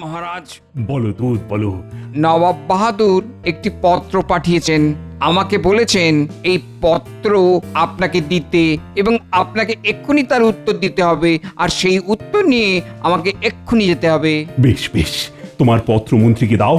মহারাজ, বলো দুধ বলো। নবাব বাহাদুর একটি পত্র পাঠিয়েছেন। আমাকে বলেছেন এই পত্র আপনাকে দিতে এবং আপনাকে এক্ষুনি তার উত্তর দিতে হবে, আর সেই উত্তর নিয়ে আমাকে এক্ষুনি যেতে হবে। বেশ বেশ, তোমার পত্র মন্ত্রীকে দাও।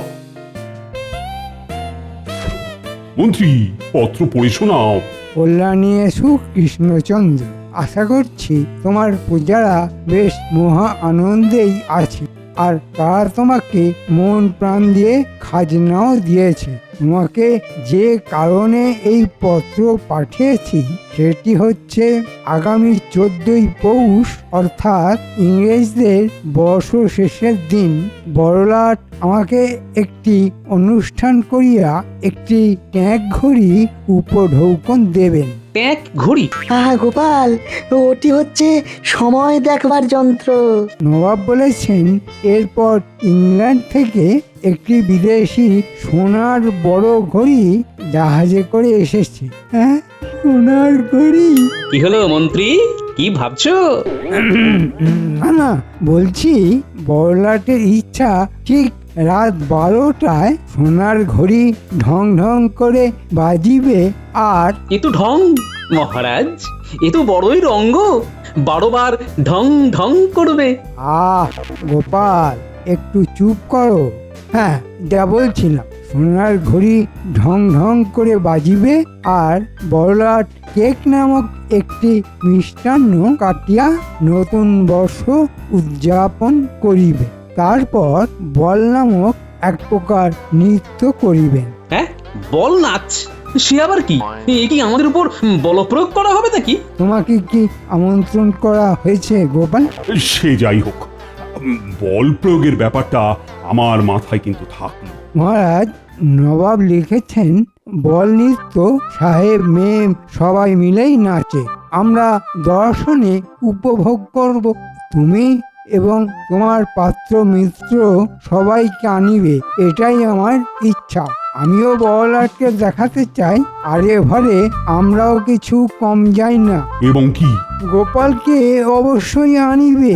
মন্ত্রী, পত্র পড়ে শোনাও। কল্যাণী সুখ কৃষ্ণচন্দ্র, আশা করছি তোমার পূজারা বেশ মহা আনন্দেই আছে, আর তারা তোমাকে মন প্রাণ দিয়ে খাজনাও দিয়েছে। তোমাকে যে কারণে এই পত্র পাঠিয়েছি সেটি হচ্ছে আগামী 14ই পৌষ অর্থাৎ ইংরেজদের বর্ষ শেষের দিন বড়লাট আমাকে একটি অনুষ্ঠান করিয়া একটি ট্যাঁক ঘড়ি উপঢৌকন দেবেন। ট্যাঁক ঘড়ি? আহা গোপাল, ওটি হচ্ছে সময় দেখবার যন্ত্র। নবাব বলেছেন এরপর ইংল্যান্ড থেকে একটি বিদেশি সোনার বড় ঘড়ি জাহাজে করে এসেছে। হ্যাঁ, সোনার ঘড়ি? কি হলো মন্ত্রী, কি ভাবছো? না না, বলছি বড়লাটের ইচ্ছা ঠিক রাত 12টায় সোনার ঘড়ি ঢং ঢং করে বাজিবে। আর এ তো ঢং মহারাজ, এ তো বড়ই রঙ্গ, 12 বার ঢং ঢং করবে। গোপাল, একটু চুপ করো। হ্যাঁ, যা বলছিলাম, সোনার ঘড়ি ঢং ঢং করে বাজিবে আর বড়লাট কেক নামক একটি মিষ্টান্ন কাটিয়া নতুন বর্ষ উদযাপন করিবে। তারপর বল নামক এক প্রকার নৃত্য করিবেন। হ্যাঁ, বল নাচ? সে আবার কি? এ কি আমাদের উপর বলপ্রয়োগ করা হবে নাকি? তোমাকে কি আমন্ত্রণ করা হয়েছে গোপাল? সে যাই হোক, বল প্রয়োগের ব্যাপারটা আমার মাথায় কিন্তু থাকলো। মহারাজ, নবাব লিখেছেন বল নৃত্য সাহেব মেয়ে সবাই মিলেই নাচে, আমরা দর্শনে উপভোগ করব। তুমি এবং তোমার পাত্র মিত্র সবাইকে আনিবে, এটাই আমার ইচ্ছা। আমিও বড়লাটকে দেখাতে চাই আরে ঘরে আমরাও কিছু কম যাই না। এবং কি? গোপালকে অবশ্যই আনিবে।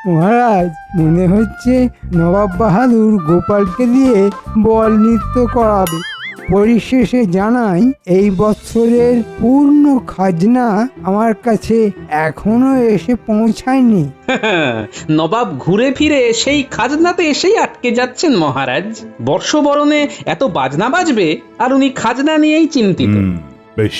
মহারাজ, মনে হচ্ছে নবাব বাহাদুর গোপালকে দিয়ে বল নৃত্য করাবে। পরিশেষে জানাই, এই বৎসরের পূর্ণ খাজনা আমার কাছে এখনো এসে পৌঁছায়নি। নবাব ঘুরে ফিরে সেই খাজনাতে এসেই আটকে যাচ্ছেন মহারাজ। বর্ষবরণে এত বাজনা বাজবে আর উনি খাজনা নিয়েই চিন্তিত। বেশ,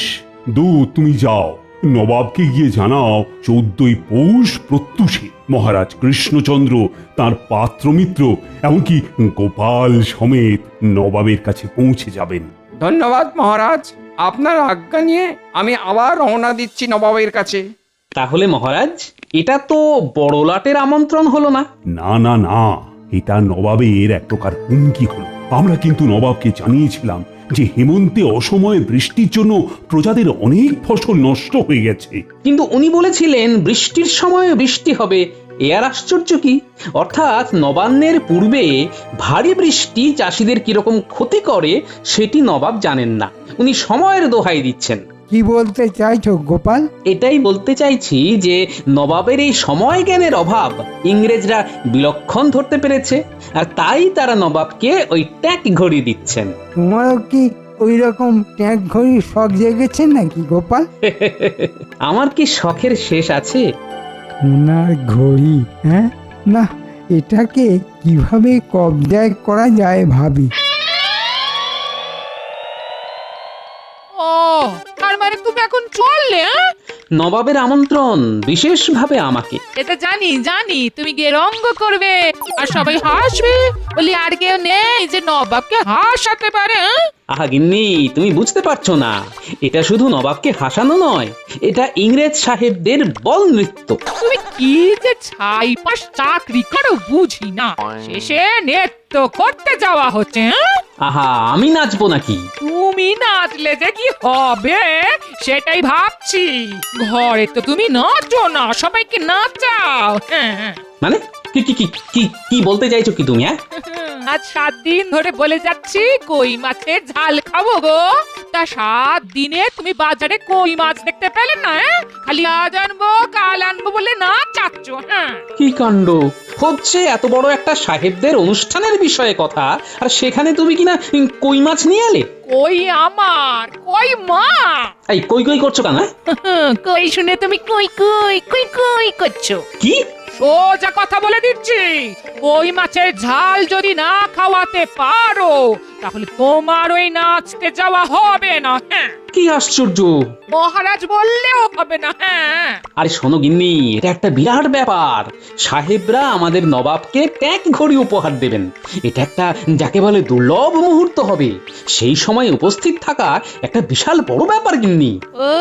তুমি যাও, নবাবকে গিয়ে জানাও 14ই পৌষ প্রত্যুষে মহারাজ কৃষ্ণচন্দ্র, তার পাত্রমিত্র, এমনকি গোপাল সমেত নবাবের কাছে পৌঁছে যাবেন। ধন্যবাদ মহারাজ, আপনার আজ্ঞা নিয়ে আমি আবার রওনা দিচ্ছি নবাবের কাছে। তাহলে মহারাজ, এটা তো বড়লাটের আমন্ত্রণ হলো না? না না না, এটা নবাবের এক প্রকার হুমকি হলো। আমরা কিন্তু নবাবকে জানিয়েছিলাম যে হেমন্তে অসময়ে বৃষ্টির জন্য প্রজাদের অনেক ফসল নষ্ট হয়ে গেছে। কিন্তু উনি বলেছিলেন বৃষ্টির সময় বৃষ্টি হবে। এ আর আশ্চর্য কি? অর্থাৎ নবান্নের পূর্বে ভারী বৃষ্টি চাষিদের কিরকম ক্ষতি করে সেটি নবাব জানেন না। উনি সময়ের দোহাই দিচ্ছেন। কি বলতে চাইছো গোপাল? এটাই বলতে চাইছি যে নবাবের এই সময় জ্ঞানের অভাব ইংরেজরা বিলক্ষণ ধরতে পেরেছে, আর তাই তারা নবাবকে ওই ট্যাঁক ঘড়ি দিচ্ছেন। তোমারও কি ওই রকম ট্যাঁক ঘড়ির শখ জেগেছে নাকি গোপাল? আমার কি শখের শেষ আছে? সোনার ঘড়ি? হ্যাঁ, না, এটাকে কিভাবে কবজায় করা যায় ভাবি। ও, তার মানে তুমি এখন চললে? নবাবের আমন্ত্রণ বিশেষভাবে আমাকে। এটা জানি জানি, তুমি গিয়ে রঙ্গ করবে আর সবাই হাসবে বলি আর কেউ নেই যে নবাবকে হাসাতে পারে। আহা গিন্নি, তুমি বুঝতে পারছো না, এটা শুধু নবাবকে হাসানো নয়, এটা ইংরেজ সাহেবদের বল নৃত্য। তুমি কি যে ছাই পাশ চাকরি করো বুঝি না, শেষে নৃত্য করতে যাওয়া হচ্ছে। আহা, আমি নাচবো নাকি? তুমি নাচলে যে কি হবে সেটাই ভাবছি। ঘরে তো তুমি নাচো না, সবাইকে নাচাও। হ্যাঁ, মানে কি কি কি কি কি বলতে চাইছো কি তুমি? হ্যাঁ, আজ 7 দিন ধরে বলে যাচ্ছি কই মাছের ঝাল খাবো গো। তা 7 দিনে তুমি বাজারে কই মাছ দেখতে পেলে না? খালি আজ আনবো কাল আনবো বলে না চাচ্ছ। হ্যাঁ, কি কাণ্ড হচ্ছে! এত বড় একটা সাহেবদের অনুষ্ঠানের বিষয়ে কথা, আর সেখানে তুমি কিনা কই মাছ নিয়ে এলে। কই আমার, কই মা। এই কই কই করছো কেন? কই শুনে তুমি কই কই কই কই করছো। কি? সোজা কথা বলে দিচ্ছি, কই মাছের ঝাল যদি না খাওয়াতে পারো তাহলে তোমার ওই নাচতে যাওয়া হবে না। হ্যাঁ, কি আশ্চর্য! মহারাজ বললেও হবে না। হ্যাঁ, আরে শোনো গিন্নি, এটা একটা বিরাট ব্যাপার। সাহেবরা আমাদের নবাবকে ট্যাগ ঘড়ি উপহার দেবেন। এটা একটা যাকে বলে দুর্লভ মুহূর্ত হবে। সেই সময় উপস্থিত থাকা একটা বিশাল বড় ব্যাপার গিন্নি। ও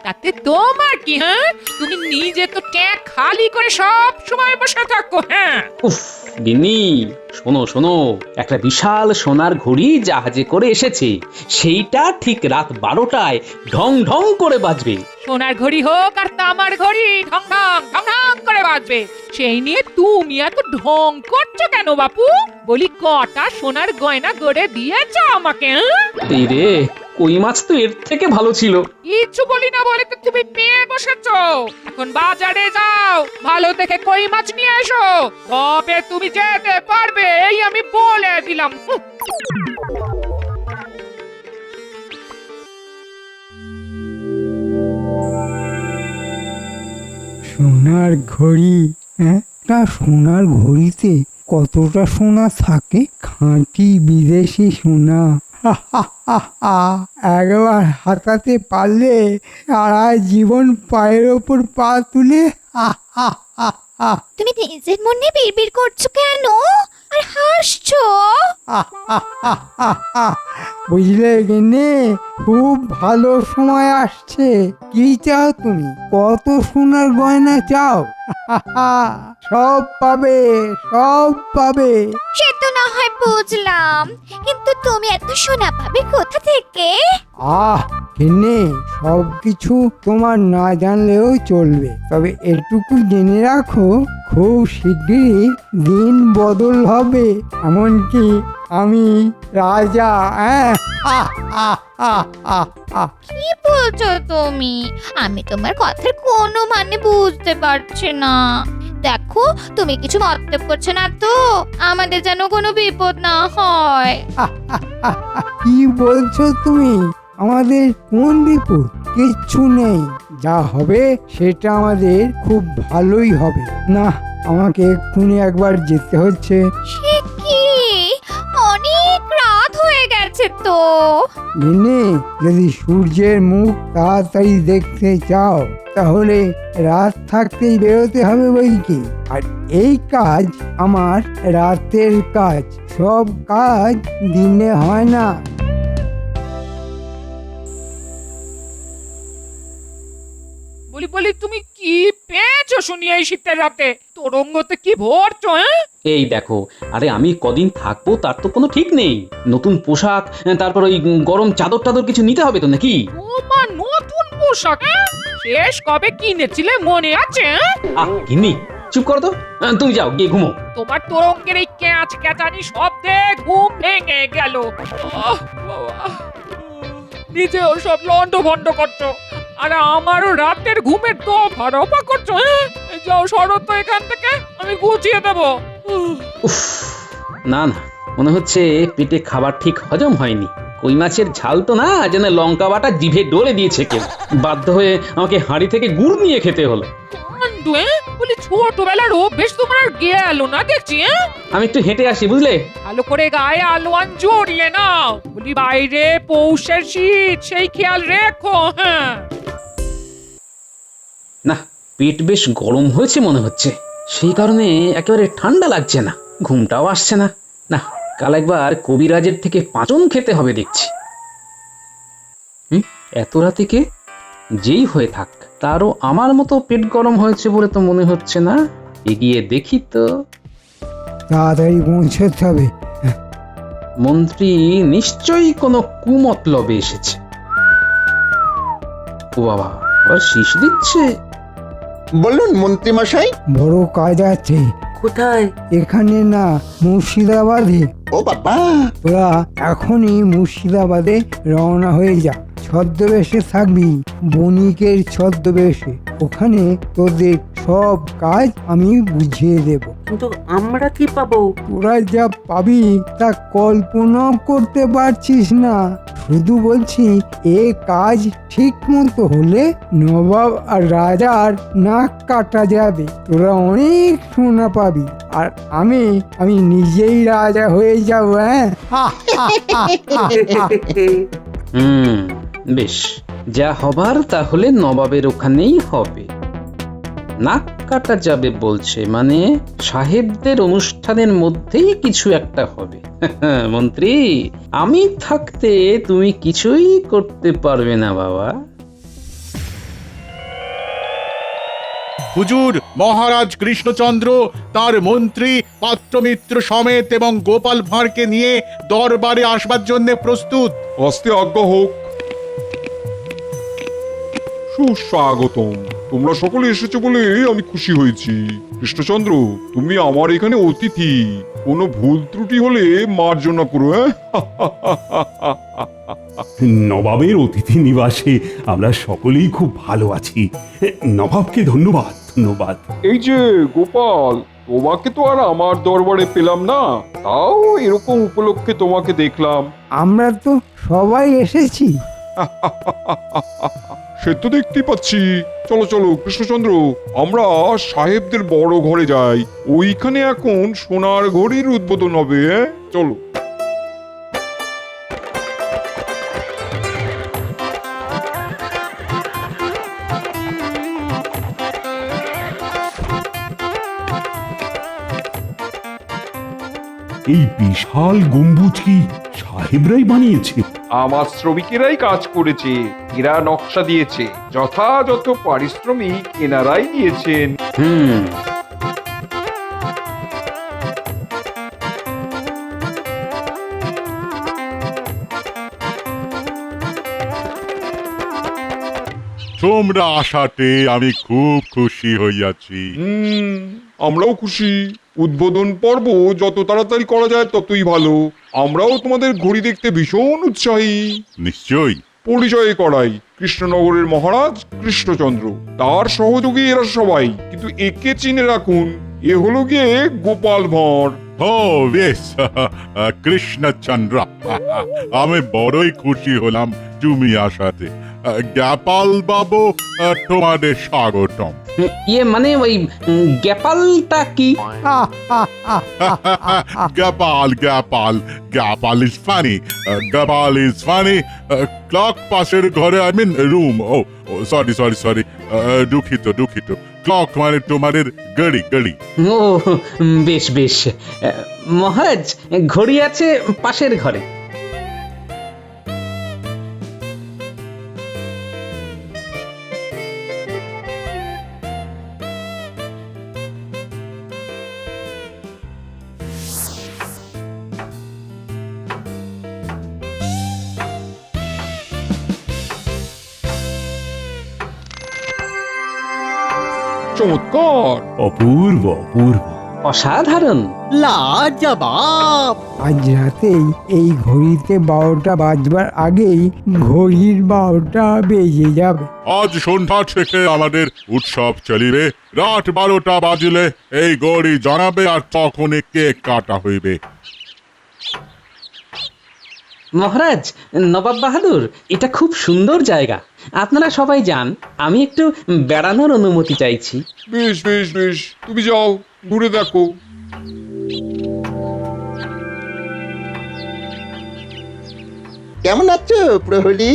তাতে তোমার কি? হ্যাঁ, তুমি নিজে তো ট্যাগ খালি করে সব সময় বসে থাকো। হ্যাঁ, উফ গিন্নি, শোনো শোনো, একটা বিশাল সোনার ঘড়ি জাহাজে করে এসেছে। সেইটা ঠিক রাত 12টায় ঢং ঢং করে বাজবে। সোনার ঘড়ি হোক আর তামার ঘড়ি, ঢং ঢং ঢং ঢং করে বাজবে। সেই নিয়ে তুমি এত ঢং করছো কেন বাপু? বলি কটা সোনার গয়না গড়ে দিয়েছো আমাকে? হ্যাঁ? এই রে, কই মাছ তো এর থেকে ভালো ছিল। কিচ্ছু বলি না বলে তো তুমি পেয়ে বসেছো। এখন বাজারে যাও, ভালো দেখে কই মাছ নিয়ে এসো। কবে তুমি যেতে পারবে এই আমি বলে দিলাম। সোনার ঘড়ি, হ্যাঁ, তা সোনার ঘড়িতে কতটা সোনা থাকে? খাঁটি বিদেশি সোনা। একবার হাতাতে পারলে সারা জীবন পায়ের ওপর পা তুলে তুমি নিজের মনে বিড়বিড় করছো কেন আর হাসছো? বুঝলে গেনে, খুব ভালো সময় আসছে। কি চাও তুমি? কত সোনার গয়না চাও? সব পাবে, সব পাবে। সে তো না হয় বুঝলাম, কিন্তু তুমি এত সোনা পাবে কোথা থেকে? গেনে, সব কিছু তোমার না জানলেও চলবে, তবে এটুকু জেনে রাখো, খুব শিগগিরই দিন বদল হবে। এমনকি আমি রাজা। কি বলছো তুমি? আমি তোমার কথার কোনো মানে বুঝতে পারছি না। দেখো, তুমি কিছু মতলব করছো না তো? আমাদের যেন কোনো বিপদ না হয়। কি বলছো তুমি? আমাদের কোন বিপদ? কিচ্ছু নেই। যা হবে সেটা আমাদের খুব ভালোই হবে। না, আমাকে এক্ষুনি একবার যেতে হচ্ছে। সে কি? অনেক রাত হয়ে গেছে তো। গিন্নি, যদি সূর্যের মুখ তাড়াতাড়ি দেখতে চাও তাহলে রাত থাকতেই বেরোতে হবে বই কি। আর এই কাজ আমার রাতের কাজ, সব কাজ দিনে হয় না। বলি বলি তুমি কি পেয়েছো শুনি এই শীতের রাতে? তোরঙ্গতে কি ভরছো? হ্যাঁ, এই দেখো, আরে আমি কদিন থাকবো তার তো কোনো ঠিক নেই। নতুন পোশাক, তারপর ওই গরম চাদর টাদর কিছু নিতে হবে তো নাকি? তোমার নতুন পোশাক? হ্যাঁ? শেষ কবে কিনেছিলে মনে আছে? হ্যাঁ? গিন্নি, চুপ করো তো। তুমি যাও, গিয়ে ঘুমো। তোমার তোরঙ্গের এই ক্যাঁচ ক্যাঁচানি শব্দে ঘুম ভেঙে গেল। নিজেও সব লন্ড ভন্ড করছো, আর আমারও রাতের ঘুমের তো ভাড়া করছো। হ্যাঁ, যাও সরো তো এখান থেকে, আমি গুছিয়ে দেবো। উফ, না না, মনে হচ্ছে পেটে খাবার ঠিক হজম হয়নি। কই মাছের ঝাল তো না, যেন লঙ্কা বাটা জিভে ডলে দিয়েছে কেউ। বাধ্য হয়ে আমাকে হাঁড়ি থেকে গুড় নিয়ে খেতে হলো। কাণ্ডু, বলি ছোটবেলার অভ্যেস তোমার আর গেল না দেখছি। আমি একটু হেঁটে আসি, বুঝলে? ভালো করে গায়ে আলোয়ান জড়িয়ে নাও। বলি বাইরে পৌষের শীত, সেই খেয়াল রেখো। হ্যাঁ, না, পেট বেশ গরম হয়েছে মনে হচ্ছে, সেই কারণে একেবারে ঠান্ডা লাগছে না, ঘুমটাও আসছে না। না, কাল একবার কবিরাজের থেকে পাঁচন খেতে হবে দেখছি। এত রাতে কে? যেই হয়ে থাক, তারও আমার মতো পেট গরম হয়েছে বলে তো মনে হচ্ছে না। এগিয়ে দেখি তো। তাড়াতাড়ি পৌঁছতে হবে। মন্ত্রী নিশ্চয়ই কোনো কুমতলবে এসেছে। ও বাবা, আবার শীষ দিচ্ছে। বলুন মন্ত্রী মশাই। বড় কাজ আছে, কোথায়? এখানে না, মুর্শিদাবাদে। ও বাবা, তোরা এখনই মুর্শিদাবাদে রওনা হয়ে যা। ছদ্মবেশে থাকবি, বণিকের ছদ্মবেশে। ওখানে তোদের সব কাজ আমি বুঝিয়ে দেব। কিন্তু আমরা কি পাবো? তোরা যা পাবি তা কল্পনাও করতে পারছিস না। শুধু বলছি, এ কাজ ঠিক মতো হলে নবাব আর রাজার নাক কাটা যাবে। তোরা অনেক সোনা পাবি, আর আমি নিজেই রাজা হয়ে যাবো। হ্যাঁ, বেশ, যা হবার তাহলে নবাবের ওখানেই হবে। নাক কাটা যাবে বলছে, মানে সাহেবদের অনুষ্ঠানের মধ্যেই কিছু একটা হবে। মন্ত্রী, আমি থাকতে তুমি কিছুই করতে পারবে না বাবা। হুজুর, মহারাজ কৃষ্ণচন্দ্র তার মন্ত্রী পাত্রমিত্র সমেত এবং গোপাল ভাঁড়কে নিয়ে দরবারে আসবার জন্য প্রস্তুত। আস্তে আজ্ঞা হোক। সুস্বাগতম। তোমরা সকলে এসেছো বলে আমি খুশি হয়েছি। কৃষ্ণচন্দ্র, তুমি আমার এখানে অতিথি। কোনো ভুল ত্রুটি হলে মার্জনা করো। নবাবের অতিথি নিবাসে আমরা সকলেই খুব ভালো আছি। নবাবকে ধন্যবাদ, ধন্যবাদ। এই যে গোপাল, তোমাকে তো আর আমার দরবারে পেলাম না, তাও এরকম উপলক্ষে তোমাকে দেখলাম। আমরা তো সবাই এসেছি। সে তো দেখতেই পাচ্ছি। চলো চলো কৃষ্ণচন্দ্র, আমরা সাহেবদের বড় ঘরে যাই। ওইখানে এখন সোনার ঘড়ির উদ্বোধন হবে। চলো। এই বিশাল গম্বুজ কি সাহেবরাই বানিয়েছে? আমার শ্রমিকেরাই কাজ করেছে, এরা নকশা দিয়েছে, যথাযথ পারিশ্রমিক এনারাই দিয়েছেন। তোমরা আসাতে আমি খুব খুশি হইয়াছি। আমরাও খুশি। উদ্বোধন পর্ব যত তাড়াতাড়ি করা যায় ততই ভালো। আমরাও তোমাদের ঘড়ি দেখতে ভীষণ উৎসাহী। নিশ্চয়ই। পরিচয় করাই, কৃষ্ণনগরের মহারাজ কৃষ্ণচন্দ্র, তার সহযোগী এরা সবাই। কিন্তু একে চিনে রাখুন, এ হলো গিয়ে গোপাল ভাঁড়। ও বেশ, কৃষ্ণচন্দ্র, আমি বড়ই খুশি হলাম তুমি আসাতে। গোপাল বাবু, তোমাদের স্বাগতম। ইয়ে মানে ওই গ্যাপালটা কি? Gopal Gopal Gopal is funny, Gopal is funny. Clock পাশের ঘরে, আই মিন রুম। ও সরি সরি সরি, দুঃখিত দুঃখিত। ক্লক মানে তোমাদের গাড়ি গাড়ি। ও বেশ বেশ। মহারাজ, ঘড়ি আছে পাশের ঘরে। চমৎকার, অপূর্ব অপূর্ব। অসাধারণ। লাজবাব! আজ রাতেই এই ঘড়িতে 12টা বাজবার আগেই ঘড়ির 12টা বেজে যাবে। আজ সন্ধ্যা থেকে আমাদের উৎসব চলিবে। রাত 12টা বাজিলে এই গড়ি জানাবে, আর তখন কেক কাটা হইবে। মহারাজ, নবাব বাহাদুর, এটা খুব সুন্দর জায়গা। আপনারা সবাই যান, আমি একটু বেড়ানোর অনুমতি চাইছি। বেশ বেশ বেশ, তুমি যাও, ঘুরে দেখো। কেমন আছো প্রহরী?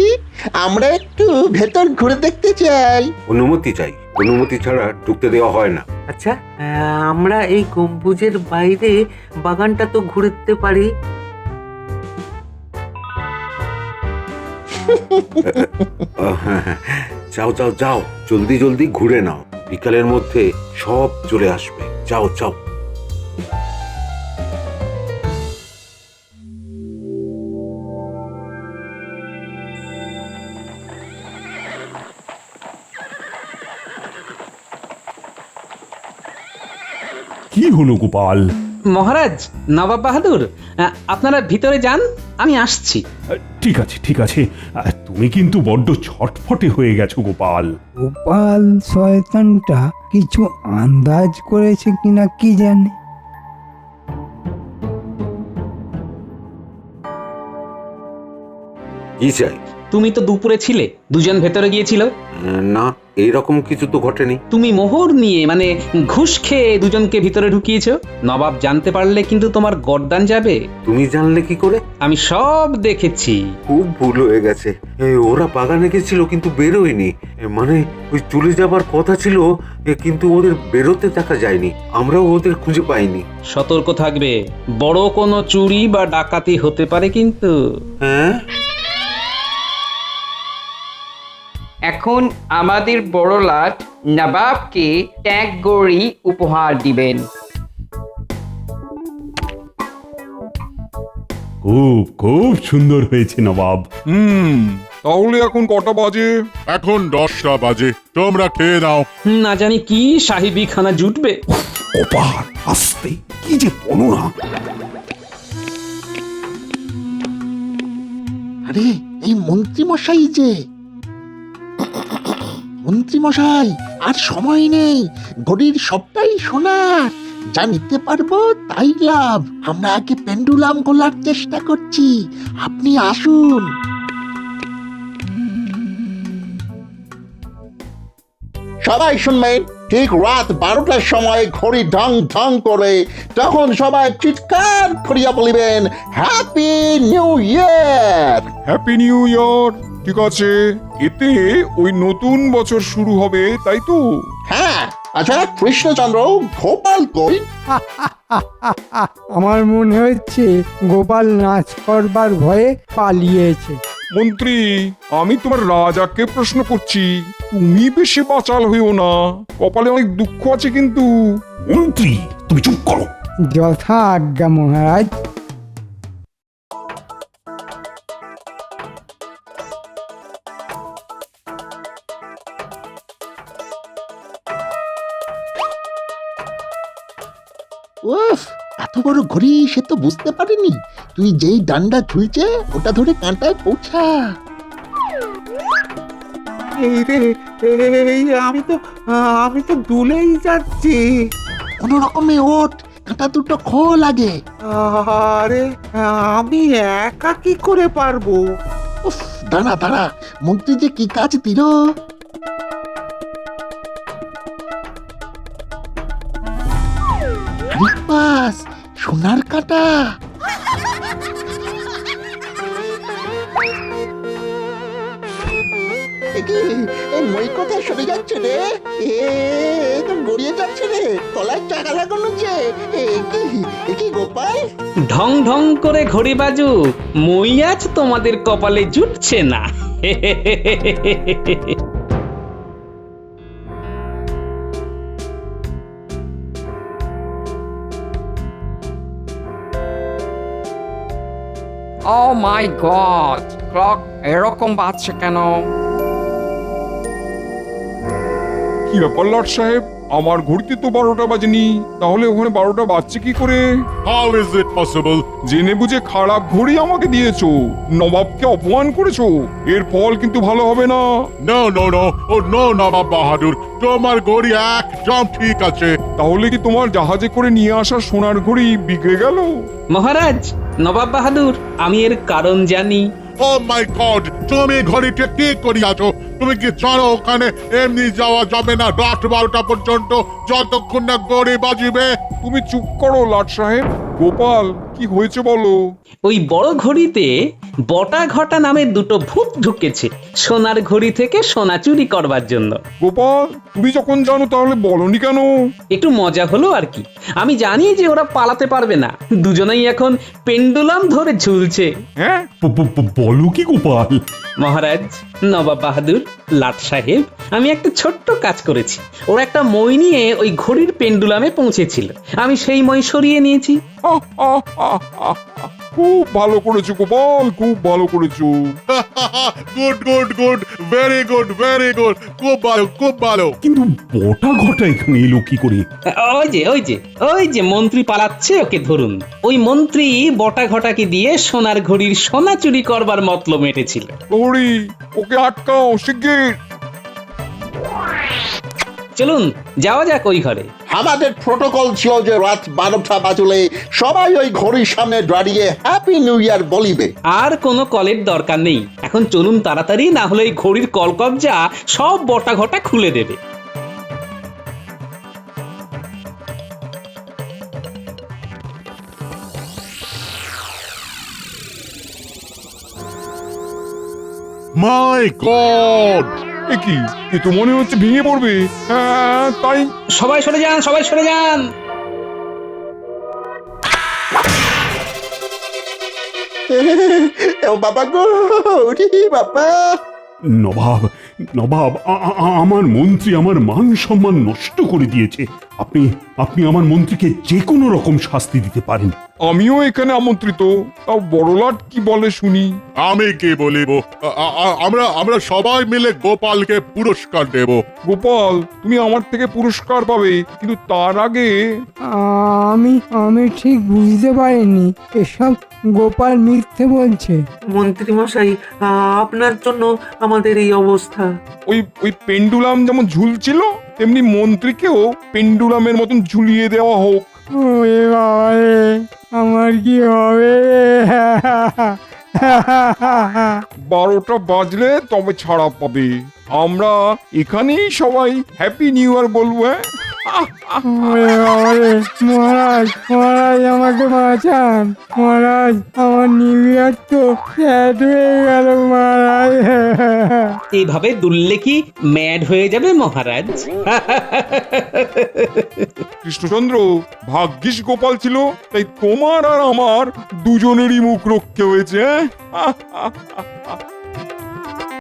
আমরা একটু ভেতর ঘুরে দেখতে চাই। অনুমতি চাই, অনুমতি ছাড়া ঢুকতে দেওয়া হয় না। আচ্ছা, আমরা এই গম্বুজের বাইরে বাগানটা তো ঘুরতে পারি। যাও যাও যাও, জলদি জলদি ঘুরে নাও, বিকালের মধ্যে সব চলে আসবে। যাও যাও। কি হলো গোপাল? মহারাজ, নবাব বাহাদুর, আপনারা ভিতরে যান, আমি আসছি। ঠিক আছে ঠিক আছে, তুমি কিন্তু বড্ড ছটফটে হয়ে গেছো গোপাল। গোপাল শয়তানটা কিছু আন্দাজ করেছে কিনা কি জানে। কি চাই? তুমি তো দুপুরে ছিলে, দুজন ভেতরে গিয়েছিল। না, এইরকম কিছু তো ঘটেনি। তুমি মোহর নিয়ে মানে ঘুষ খেয়ে দুজনকে ভিতরে ঢুকিয়েছো। নবাব জানতে পারলে কিন্তু তোমার গর্দান যাবে। তুমি জানলে কি করে? আমি সব দেখেছি। খুব ভুল হয়ে গেছে। ওরা বাগানে গেছিল কিন্তু বেরোয়নি। মানে ওই চলে যাবার কথা ছিল, কিন্তু ওদের বেরোতে দেখা যায়নি। আমরাও ওদের খুঁজে পাইনি। সতর্ক থাকবে, বড় কোনো চুরি বা ডাকাতি হতে পারে কিন্তু। হ্যাঁ, এখন আমাদের বড় লাট নবাবকে ট্যাগ গড়ি উপহার দিবেন। খুব খুব সুন্দর হয়েছে নবাব। তাহলে এখন কটা বাজে? এখন 10টা বাজে, তোমরা খেয়ে নাও। না জানি কি সাহিবি খানা জুটবে। গোপাল আস্তে, কি যে বলো না। আরে এই মন্ত্রী মশাই যে, মন্ত্রী মশাই আর সময় নেই, ঘড়ির সবটাই সোনার, যা নিতে পারবো তাই লাভ। আমরা আগে পেন্ডুলাম গোলার চেষ্টা করছি, আপনি আসুন। সবাই শুনবেন, ঠিক রাত 12টার সময় ঘড়ি ঢং ঢং করে, তখন সবাই চিৎকার করিয়া বলিবেন, happy new year. Happy new year. ঠিক আছে, এতে ওই নতুন বছর শুরু হবে, তাই তো? হ্যাঁ, আচ্ছা কৃষ্ণচন্দ্র, গোপাল কই? আমার মনে হচ্ছে গোপাল নাচ করবার ভয়ে পালিয়েছে। মন্ত্রী, আমি তোমার রাজাকে প্রশ্ন করছি, তুমি বেশি বাচাল হইও না, কপালে অনেক দুঃখ আছে কিন্তু। মন্ত্রী তুমি চুপ করো। যথা আজ্ঞা মহারাজ। উফ, এত বড় ঘড়ি সে তো বুঝতে পারেনি। তুই যেই ডান্ডা ঝুলছে ওটা ধরে কাঁটায় পৌঁছা। এই রে, এই আমি তো দুলেই যাচ্ছি। কোনো রকমে ওঠ, কাঁটা দুটো খোল আগে। আরে আমি একা কি করে পারবো? উফ, দাঁড়া দাঁড়া, মন্ত্রী যে কি কাজ দিল। বাস, সোনার কাঁটা। মই কোথায় সরে যাচ্ছে রে? তো গড়িয়ে যাচ্ছে রে, তলায় চাকা লাগানো যে। কি গোপাল? ঢং ঢং করে ঘড়ি বাজু, মই আজ তোমাদের কপালে জুটছে না। ও মাই গড, ক্লক এরকম বাজছে কেন? কি ব্যাপার লাট সাহেব, আমার ঘড়িতে তো 12টা বাজেনি, তাহলে ওখানে 12টা বাজছে কি করে? How is it possible? জেনে বুঝে খারাপ ঘড়ি আমাকে দিয়েছো, নবাবকে অপমান করেছো, এর ফল কিন্তু ভালো হবে না। No, no, no. Oh, no, নবাব বাহাদুর, তোমার ঘড়ি একদম ঠিক আছে। তাহলে কি তোমার জাহাজে করে নিয়ে আসা সোনার ঘড়ি বিগড়ে গেল? মহারাজ, নবাব বাহাদুর, আমি এর কারণ জানি। Oh my God, তুমি ঘড়িটা কি করিয়াছো? তুমি কি জানো ওখানে এমনি যাওয়া যাবে না রাত 12টা পর্যন্ত, যতক্ষণ না ঘড়ি বাজিবে? তুমি চুপ করো লাট সাহেব। গোপাল, কি হয়েছে বলো? ওই বড় ঘড়িতে বটা ঘটা নামে দুটো ভূত ঢুকেছে সোনার ঘড়ি থেকে সোনা চুরি করবার জন্য। গোপাল, তুমি যখন জানো তাহলে বলনি কেন? একটু মজা হলো আর কি। আমি জানি যে ওরা পালাতে পারবে না, দুজনেই এখন পেন্ডুলাম ধরে ঝুলছে। হ্যাঁ, বলো কি গোপাল? মহারাজ, নবাব বাহাদুর, লাট সাহেব, আমি একটা ছোট্ট কাজ করেছি। ওরা একটা মই নিয়ে ওই ঘড়ির পেন্ডুলামে পৌঁছেছিল, আমি সেই মই সরিয়ে নিয়েছি। খুব ভালো করেছো গোপাল, খুব ভালো করেছো। Good good good, very good very good, খুব ভালো খুব ভালো। কিন্তু বটা ঘটা এখানে এলো কি করে? ওই যে মন্ত্রী পালাচ্ছে, ওকে ধরুন। ওই মন্ত্রী বটা ঘটাকে দিয়ে সোনার ঘড়ির সোনা চুরি করবার মতলব মেটেছিল। প্রহরী, ওকে আটকাও শিগগির। চলুন যাওয়া যাক ওই ঘরে। আমাদের প্রোটোকল ছিল যে রাত 12টা বাজলে সবাই ওই ঘড়ির সামনে দাঁড়িয়ে হ্যাপি নিউ ইয়ার বলিবে। আর কোনো কলের দরকার নেই, এখন চলুন তাড়াতাড়ি, না হলে এই ঘড়ির কলকবজা সব বটা ঘটা খুলে দেবে। মাই গড! এ কি, এ তো মনে হচ্ছে ভেঙে পড়বে। হ্যাঁ তাই। সবাই সরে যান, সবাই সরে যান। ও বাবা গো, ওরে বাবা! নবাব, নবাব, আমার মন্ত্রী আমার মান সম্মান নষ্ট করে দিয়েছে। আপনি আপনি আমার মন্ত্রীকে যে কোনো রকম শাস্তি দিতে পারেন। আমিও এখানে আমন্ত্রিত, তাও বড়লাট কি বলে শুনি। আমি কি বলিব, আমরা আমরা সবাই মিলে গোপালকে পুরস্কার দেব। গোপাল, তুমি আমার থেকে পুরস্কার পাবে, কিন্তু তার আগে আমি আমি ঠিক বুঝতে পারিনি, এসব গোপাল মিথ্যে বলছে। মন্ত্রী মশাই, আপনার জন্য আমাদের এই অবস্থা। ওই পেন্ডুলাম যেমন ঝুলছিল, তেমনি মন্ত্রীকেও পেন্ডুলামের মতন ঝুলিয়ে দেওয়া হোক। ওরে বাবা রে, আমার কি হবে? 12টা বাজলে তবে ছাড়া পাবে। আমরা এখানেই সবাই হ্যাপি নিউ ইয়ার বলবো। ওরে বাবা রে, মহারাজ মহারাজ আমাকে বাঁচান মহারাজ, আমার নিউ ইয়ার তো শেষ হয়ে গেল মহারাজ। এইভাবে দুললে কি ম্যাড হয়ে যাবে মহারাজ? কৃষ্ণচন্দ্র, ভাগ্যিস গোপাল ছিল, তাই তোমার আর আমার দুজনেরই মুখ রক্ষে হয়েছে।